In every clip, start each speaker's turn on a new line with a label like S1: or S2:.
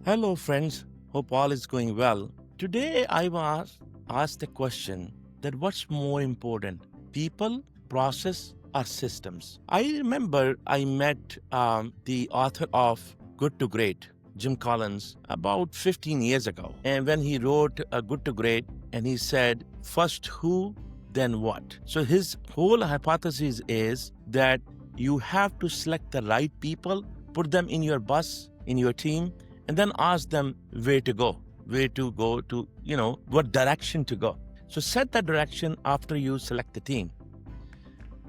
S1: Hello, friends. Hope all is going well. Today, I was asked the question that what's more important, people, process, or systems? I remember I met the author of Good to Great, Jim Collins, about 15 years ago. And when he wrote Good to Great, and he said, first who, then what? So his whole hypothesis is that you have to select the right people, put them in your bus, in your team, and then ask them where to go to, what direction to go. So set the direction after you select the team.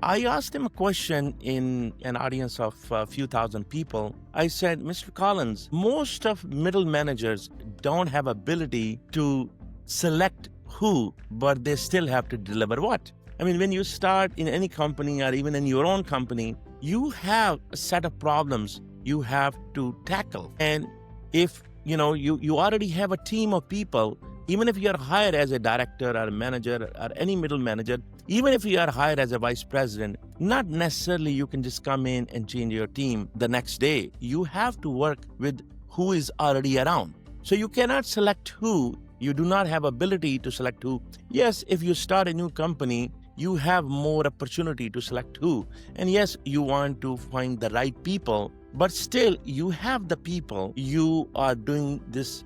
S1: I asked him a question in an audience of a few thousand people. I said, Mr. Collins, most of middle managers don't have ability to select who, but they still have to deliver what. I mean, when you start in any company or even in your own company, you have a set of problems you have to tackle. And if you already have a team of people, even if you are hired as a director or a manager or any middle manager, even if you are hired as a vice president, not necessarily you can just come in and change your team the next day. You have to work with who is already around. So you cannot select who. You do not have ability to select who. Yes, if you start a new company, you have more opportunity to select who. And yes, you want to find the right people, but still you have the people you are doing this,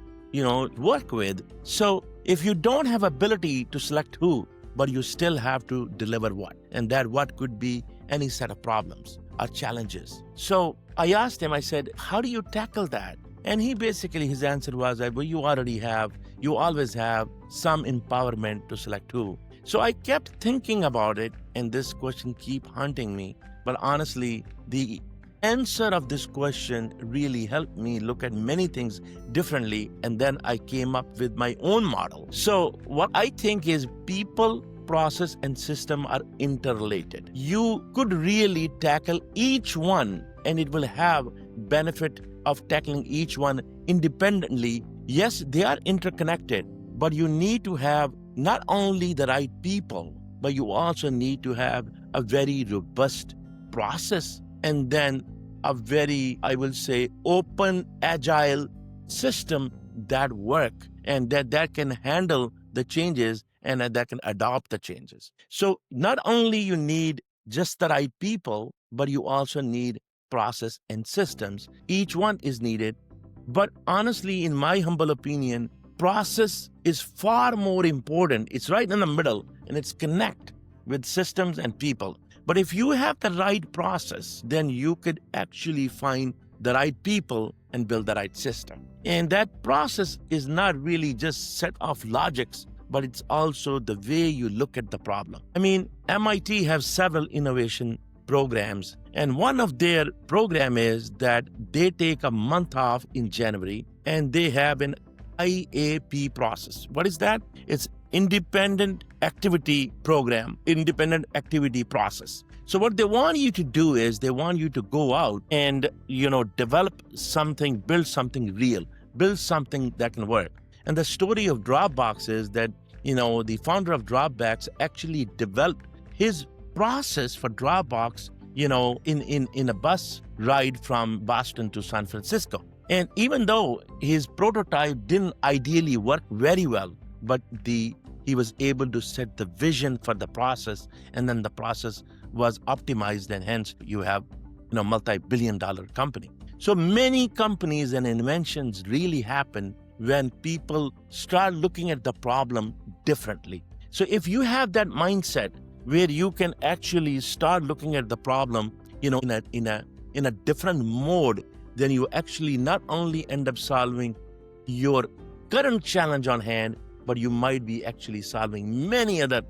S1: work with. So if you don't have ability to select who, but you still have to deliver what, and that what could be any set of problems or challenges. So I asked him, I said, how do you tackle that? And his answer was that, well, you always have some empowerment to select who. So I kept thinking about it, and this question keep haunting me. But honestly, the answer of this question really helped me look at many things differently, and then I came up with my own model. So what I think is people, process, and system are interrelated. You could really tackle each one, and it will have benefit of tackling each one independently. Yes, they are interconnected, but you need to have not only the right people, but you also need to have a very robust process, and then a very, I will say, open, agile system that work and that can handle the changes and that can adopt the changes. So not only you need just the right people, but you also need process and systems. Each one is needed. But honestly, in my humble opinion, process is far more important. It's right in the middle, and it's connect with systems and people. But if you have the right process, then you could actually find the right people and build the right system. And that process is not really just set of logics, but it's also the way you look at the problem. I mean, MIT have several innovation programs, and one of their program is that they take a month off in January, and they have an IAP process. What is that? It's independent activity program, independent activity process. So what they want you to do is they want you to go out and, develop something, build something real, build something that can work. And the story of Dropbox is that, the founder of Dropbox actually developed his process for Dropbox, in a bus ride from Boston to San Francisco. And even though his prototype didn't ideally work very well, but he was able to set the vision for the process, and then the process was optimized, and hence you have multi-billion-dollar company. So many companies and inventions really happen when people start looking at the problem differently. So if you have that mindset where you can actually start looking at the problem, in a different mode, then you actually not only end up solving your current challenge on hand, but you might be actually solving many other,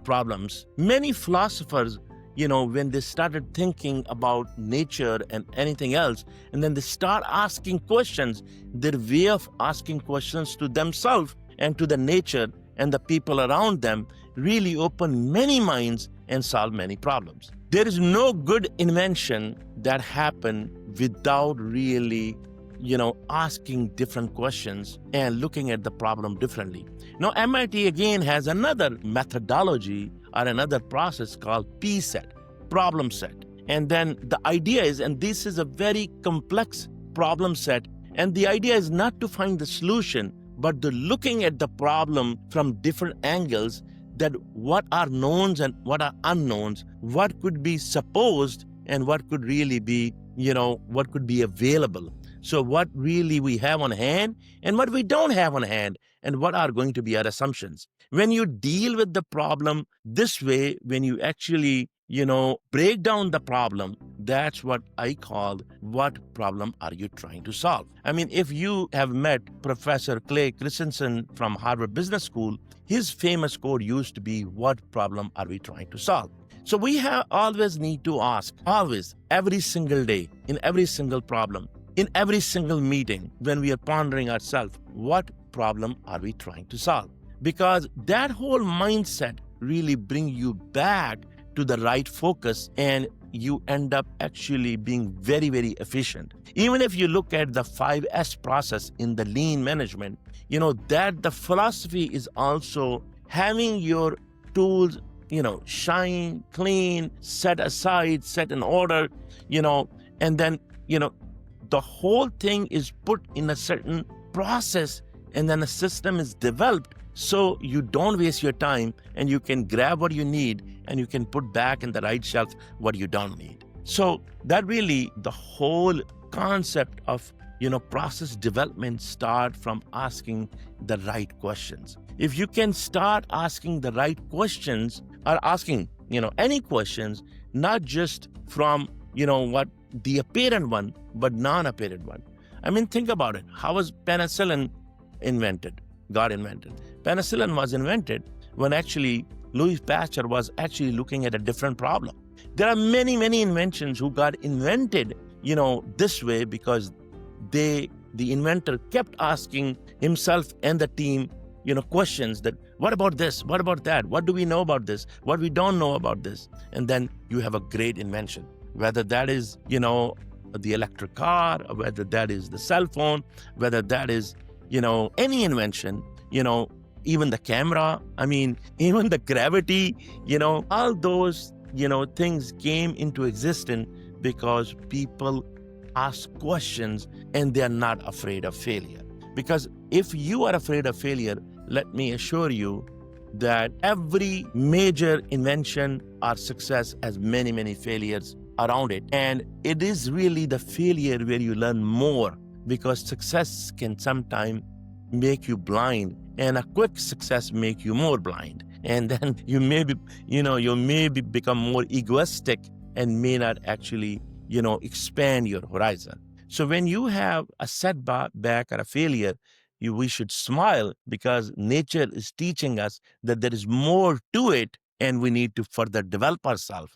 S1: problems. Many philosophers, when they started thinking about nature and anything else, and then they start asking questions, their way of asking questions to themselves and to the nature and the people around them really open many minds and solve many problems. There is no good invention that happened without really, asking different questions and looking at the problem differently. Now, MIT again has another methodology or another process called P-set, problem set. And then the idea is, and this is a very complex problem set, And the idea is not to find the solution, but to looking at the problem from different angles, that what are knowns and what are unknowns, what could be supposed and what could really be, what could be available. So what really we have on hand and what we don't have on hand, and what are going to be our assumptions. When you deal with the problem this way, when you actually, break down the problem, that's what I call, what problem are you trying to solve? I mean, if you have met Professor Clay Christensen from Harvard Business School, his famous quote used to be, what problem are we trying to solve? So we have always need to ask, always, every single day, in every single problem, in every single meeting, when we are pondering ourselves, what problem are we trying to solve? Because that whole mindset really bring you back to the right focus, and you end up actually being very, very efficient. Even if you look at the 5S process in the lean management, that the philosophy is also having your tools, shine, clean, set aside, set in order, and then, the whole thing is put in a certain process, and then a system is developed so you don't waste your time, and you can grab what you need and you can put back in the right shelf what you don't need. So that really, the whole concept of, process development start from asking the right questions. If you can start asking the right questions, or asking, any questions, not just from, what the apparent one, but non-apparent one. I mean, think about it. How was penicillin got invented? Penicillin was invented when actually Louis Pasteur was actually looking at a different problem. There are many, many inventions who got invented, this way, because the inventor kept asking himself and the team, questions that, what about this? What about that? What do we know about this? What we don't know about this? And then you have a great invention, whether that is, the electric car, or whether that is the cell phone, whether that is, any invention, even the camera, I mean, even the gravity, all those, things came into existence because people ask questions and they're not afraid of failure. Because if you are afraid of failure, let me assure you that every major invention or success has many, many failures around it. And it is really the failure where you learn more, because success can sometimes make you blind, and a quick success make you more blind. And then you may become more egoistic and may not actually, expand your horizon. So when you have a setback or a failure, we should smile, because nature is teaching us that there is more to it and we need to further develop ourselves.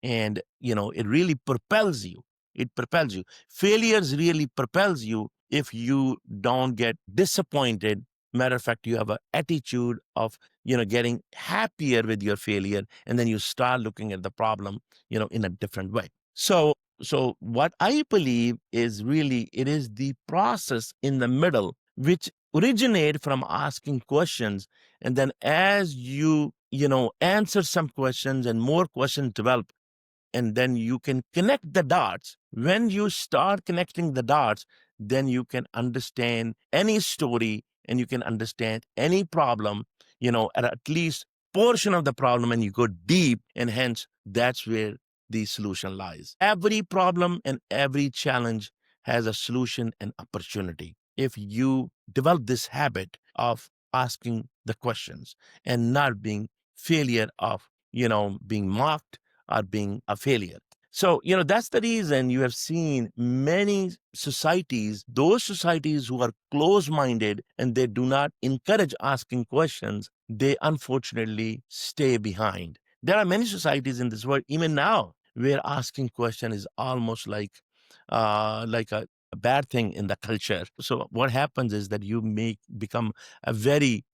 S1: And, it really propels you. It propels you. Failures really propels you if you don't get disappointed. Matter of fact, you have an attitude of, getting happier with your failure, and then you start looking at the problem, in a different way. So what I believe is really, it is the process in the middle which originate from asking questions. And then as you, answer some questions and more questions develop, and then you can connect the dots. When you start connecting the dots, then you can understand any story and you can understand any problem, at least portion of the problem, and you go deep, and hence that's where the solution lies. Every problem and every challenge has a solution and opportunity. If you develop this habit of asking the questions and not being failure of, being mocked or being a failure. So, that's the reason you have seen many societies, those societies who are close minded and they do not encourage asking questions, they unfortunately stay behind. There are many societies in this world, even now, where asking question is almost like a bad thing in the culture. So what happens is that you may become a very,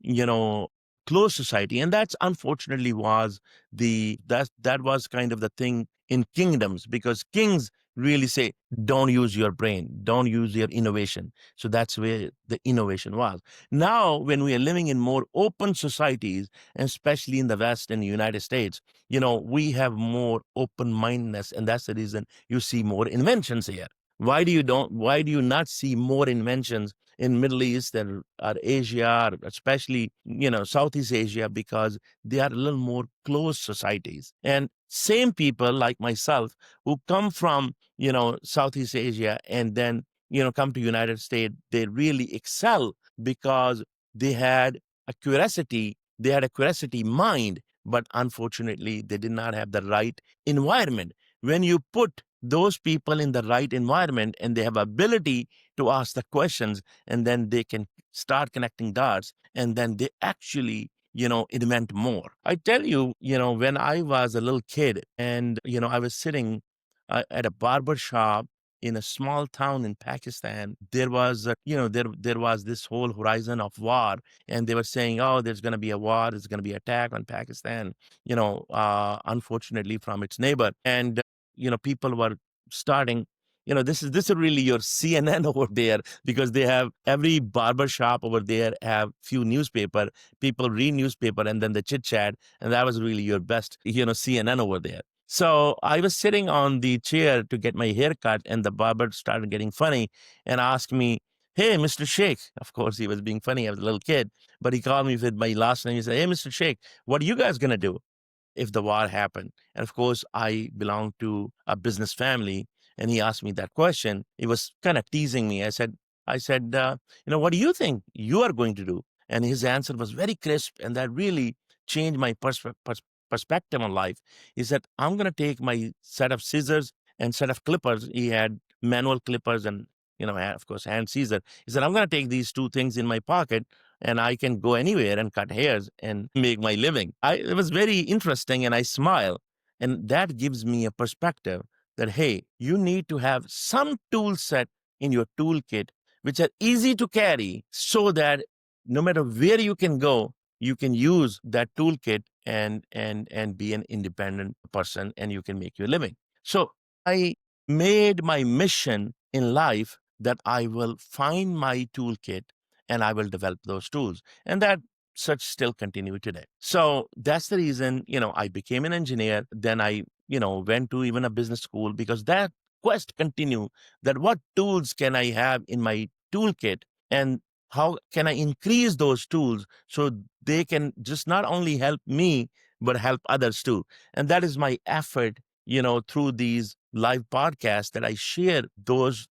S1: close society, and that's unfortunately was that was kind of the thing in kingdoms, because kings really say, don't use your brain, don't use your innovation. So that's where the innovation was. Now when we are living in more open societies, and especially in the West and the United States, we have more open mindedness, and that's the reason you see more inventions here. Why do you not see more inventions in Middle East or Asia, or especially, Southeast Asia, because they are a little more closed societies. And same people like myself who come from, Southeast Asia and then, come to United States, they really excel because they had they had a curiosity mind, but unfortunately they did not have the right environment. When you put those people in the right environment and they have ability to ask the questions, and then they can start connecting dots, and then they actually, invent more. I tell you, when I was a little kid and, I was sitting at a barber shop in a small town in Pakistan, there was, there was this whole horizon of war, and they were saying, "Oh, there's going to be a war, there's going to be attack on Pakistan," unfortunately from its neighbor, and people were starting. This is really your CNN over there, because they have every barber shop over there have few newspaper. People read newspaper and then they chit chat, and that was really your best, CNN over there. So I was sitting on the chair to get my hair cut, and the barber started getting funny and asked me, "Hey, Mr. Sheikh." Of course, he was being funny. I was a little kid, but he called me with my last name. He said, "Hey, Mr. Sheikh, what are you guys gonna do if the war happened?" And of course, I belong to a business family, and he asked me that question. He was kind of teasing me. I said, what do you think you are going to do? And his answer was very crisp, and that really changed my perspective on life. He said, "I'm going to take my set of scissors and set of clippers." He had manual clippers and, of course, hand scissor. He said, "I'm going to take these two things in my pocket, and I can go anywhere and cut hairs and make my living." It was very interesting, and I smile. And that gives me a perspective that, hey, you need to have some tool set in your toolkit which are easy to carry, so that no matter where you can go, you can use that toolkit and be an independent person, and you can make your living. So I made my mission in life that I will find my toolkit and I will develop those tools. And that such still continue today. So that's the reason, I became an engineer. Then I, went to even a business school, because that quest continue, that what tools can I have in my toolkit, and how can I increase those tools so they can just not only help me, but help others too. And that is my effort, through these live podcasts, that I share those,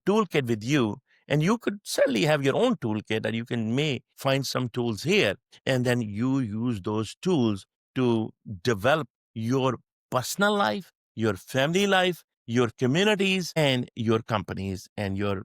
S1: toolkit with you. And you could certainly have your own toolkit, and you may find some tools here, and then you use those tools to develop your personal life, your family life, your communities, and your companies, and your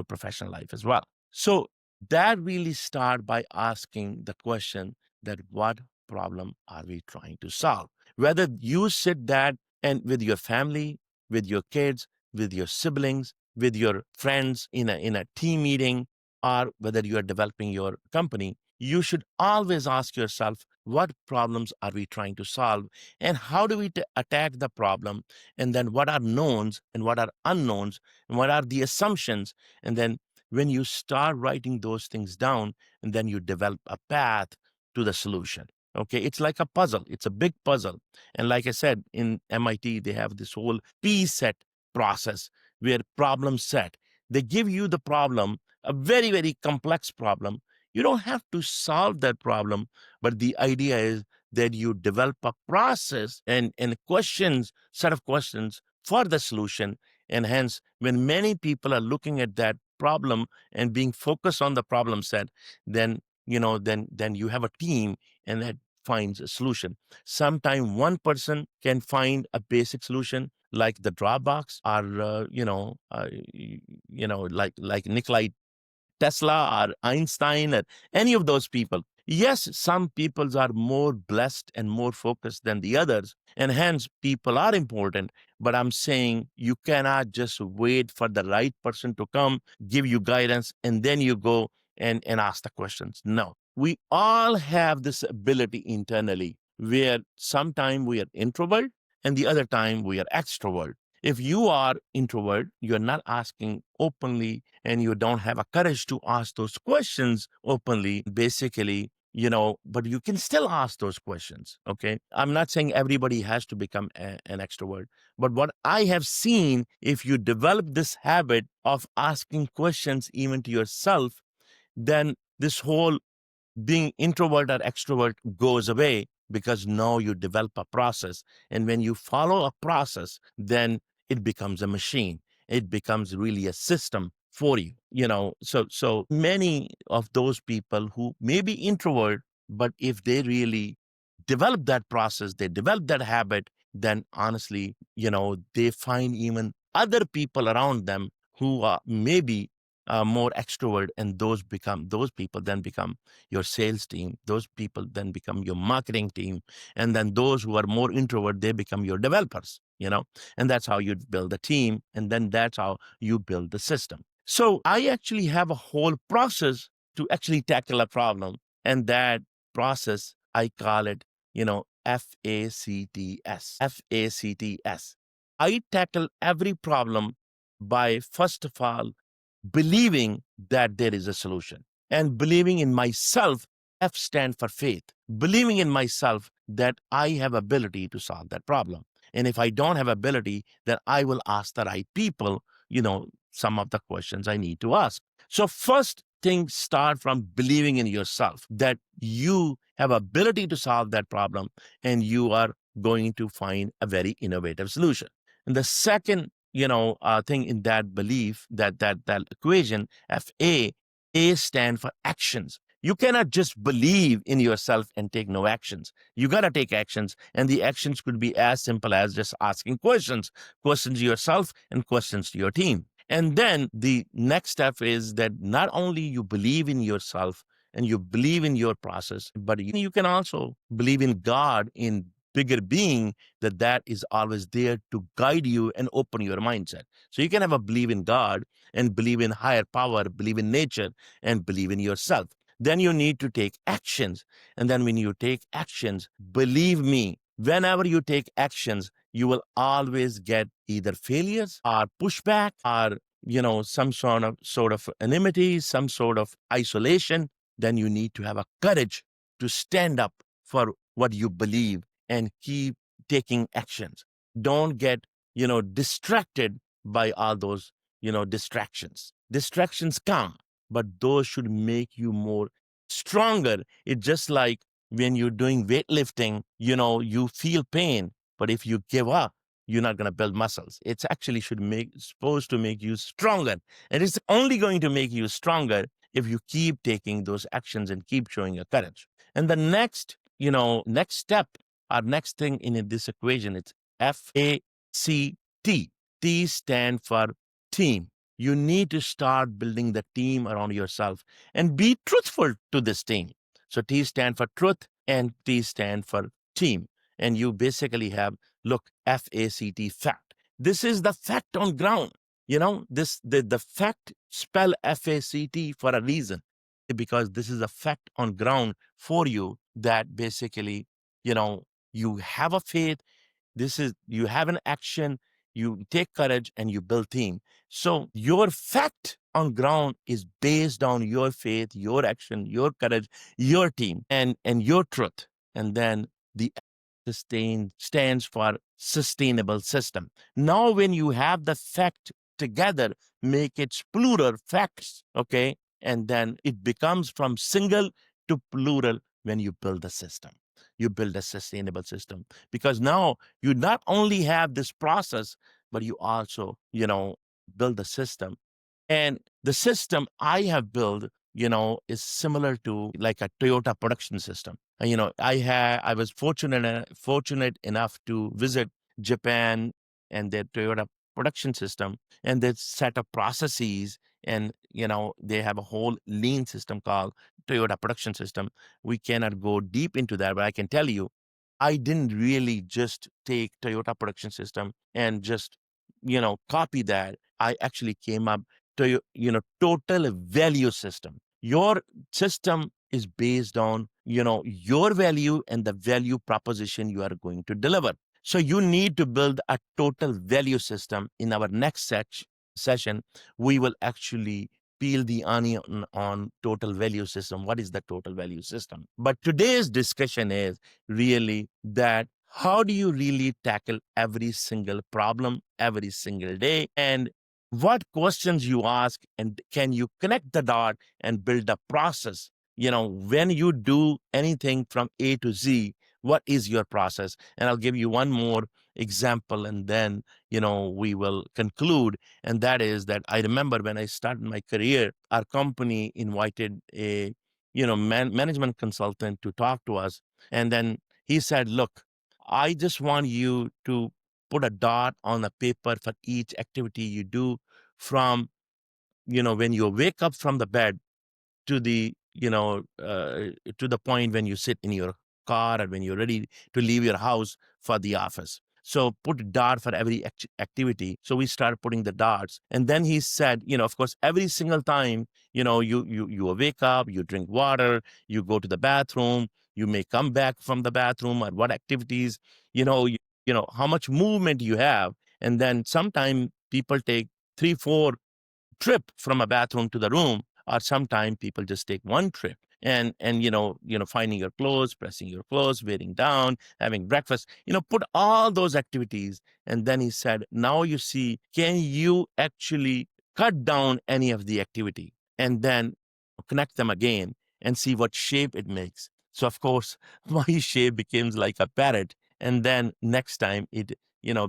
S1: professional life as well. So that really start by asking the question that what problem are we trying to solve? Whether you sit that and with your family, with your kids, with your siblings, with your friends in a team meeting, or whether you are developing your company, you should always ask yourself, what problems are we trying to solve, and how do we attack the problem, and then what are knowns and what are unknowns, and what are the assumptions. And then when you start writing those things down, and then you develop a path to the solution. Okay, it's like a puzzle. It's a big puzzle. And like I said, in MIT, they have this whole P set process, where problem set. They give you the problem, a very, very complex problem. You don't have to solve that problem, but the idea is that you develop a process and questions, set of questions for the solution. And hence, when many people are looking at that problem and being focused on the problem set, then then you have a team, and that finds a solution. Sometimes one person can find a basic solution, like the Dropbox, or like Nikolai Tesla or Einstein or any of those people. Yes, some peoples are more blessed and more focused than the others, and hence people are important. But I'm saying you cannot just wait for the right person to come, give you guidance, and then you go and ask the questions. No, we all have this ability internally, where sometime we are introvert and the other time we are extrovert. If you are introvert, you're not asking openly, and you don't have a courage to ask those questions openly. Basically, but you can still ask those questions. Okay. I'm not saying everybody has to become an extrovert, but what I have seen, if you develop this habit of asking questions even to yourself, then this whole being introvert or extrovert goes away, because now you develop a process. And when you follow a process, then it becomes a machine. It becomes really a system for you. So many of those people who may be introvert, but if they really develop that process, they develop that habit, then honestly, they find even other people around them who are maybe more extrovert, and those people then become your sales team. Those people then become your marketing team. And then those who are more introvert, they become your developers. And that's how you build a team. And then that's how you build the system. So I actually have a whole process to actually tackle a problem. And that process, I call it, FACTS. FACTS. I tackle every problem by, first of all, believing that there is a solution, and believing in myself. F stand for faith. Believing in myself that I have ability to solve that problem. And if I don't have ability, then I will ask the right people, some of the questions I need to ask. So first thing, start from believing in yourself that you have ability to solve that problem, and you are going to find a very innovative solution. And the second thing in that belief, that equation, A stand for actions. You cannot just believe in yourself and take no actions. You got to take actions, and the actions could be as simple as just asking questions to yourself and questions to your team. And then the next step is that not only you believe in yourself and you believe in your process, but you can also believe in God, in bigger being, that is always there to guide you and open your mindset. So you can have a believe in God and believe in higher power, believe in nature, and believe in yourself. Then you need to take actions. And then when you take actions, believe me, whenever you take actions, you will always get either failures or pushback, or some sort of enmity, some sort of isolation. Then you need to have a courage to stand up for what you believe and keep taking actions. Don't get, distracted by all those, distractions. Distractions come, but those should make you more stronger. It's just like when you're doing weightlifting, you feel pain, but if you give up, you're not going to build muscles. It's actually supposed to make you stronger. And it's only going to make you stronger if you keep taking those actions and keep showing your courage. And the next step, our next thing in this equation, it's FACT. T stand for team. You need to start building the team around yourself and be truthful to this team. So T stand for truth and T stand for team. And you basically have, look, FACT, fact. This is the fact on ground. The fact spell FACT for a reason, because this is a fact on ground for you, that basically, you have a faith. You have an action, you take courage, and you build team. So your fact on ground is based on your faith, your action, your courage, your team, and your truth. And then the stands for sustainable system. Now, when you have the fact together, make it plural facts, okay? And then it becomes from single to plural when you build a system. You build a sustainable system, because now you not only have this process, but you also, build a system. And the system I have built, is similar to like a Toyota production system. And, I was fortunate enough to visit Japan and their Toyota production system, and their set of processes. And, they have a whole lean system called Toyota production system. We cannot go deep into that, but I can tell you, I didn't really just take Toyota production system and just, copy that. I actually came up to, total value system. Your system is based on, your value and the value proposition you are going to deliver. So you need to build a total value system. In our next session, we will actually peel the onion on total value system. What is the total value system? But today's discussion is really that how do you really tackle every single problem every single day, and what questions you ask, and can you connect the dot and build a process? When you do anything from A to Z, what is your process? And I'll give you one more example, and then we will conclude. And that is that I remember when I started my career, our company invited a management consultant to talk to us. And then he said, look, I just want you to put a dot on a paper for each activity you do from when you wake up from the bed to the to the point when you sit in your car, or when you're ready to leave your house for the office. So put a dot for every activity. So we started putting the dots, and then he said, of course, every single time, you wake up, you drink water, you go to the bathroom, you may come back from the bathroom, or what activities, how much movement you have. And then sometimes people take 3 4 trip from a bathroom to the room, or sometimes people just take one trip. And finding your clothes, pressing your clothes, waiting down, having breakfast, put all those activities. And then he said, now you see, can you actually cut down any of the activity and then connect them again and see what shape it makes? So of course my shape becomes like a parrot, and then next time it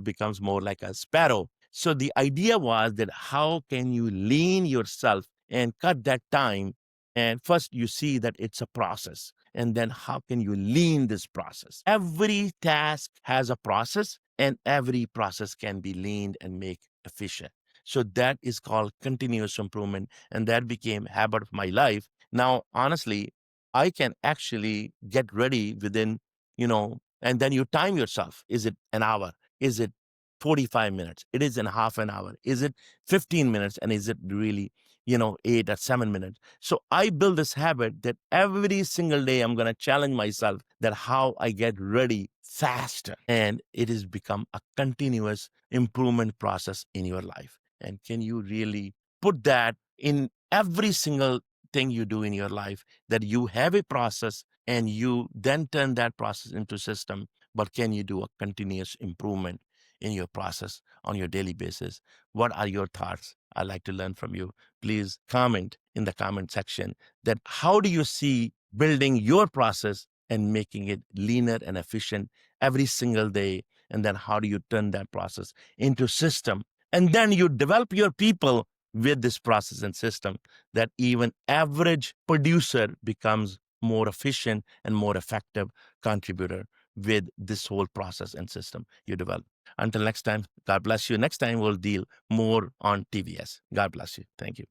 S1: becomes more like a sparrow. So the idea was that how can you lean yourself and cut that time? And first you see that it's a process. And then how can you lean this process? Every task has a process, and every process can be leaned and make efficient. So that is called continuous improvement. And that became habit of my life. Now, honestly, I can actually get ready within, and then you time yourself. Is it an hour? Is it 45 minutes? It is in half an hour. Is it 15 minutes? And is it really, 8 or 7 minutes? So I build this habit that every single day I'm going to challenge myself that how I get ready faster. And it has become a continuous improvement process in your life. And can you really put that in every single thing you do in your life, that you have a process and you then turn that process into system? But can you do a continuous improvement in your process on your daily basis? What are your thoughts? I'd like to learn from you. Please comment in the comment section that how do you see building your process and making it leaner and efficient every single day? And then how do you turn that process into system? And then you develop your people with this process and system, that even average producer becomes more efficient and more effective contributor with this whole process and system you develop. Until next time, God bless you. Next time, we'll deal more on TVS. God bless you. Thank you.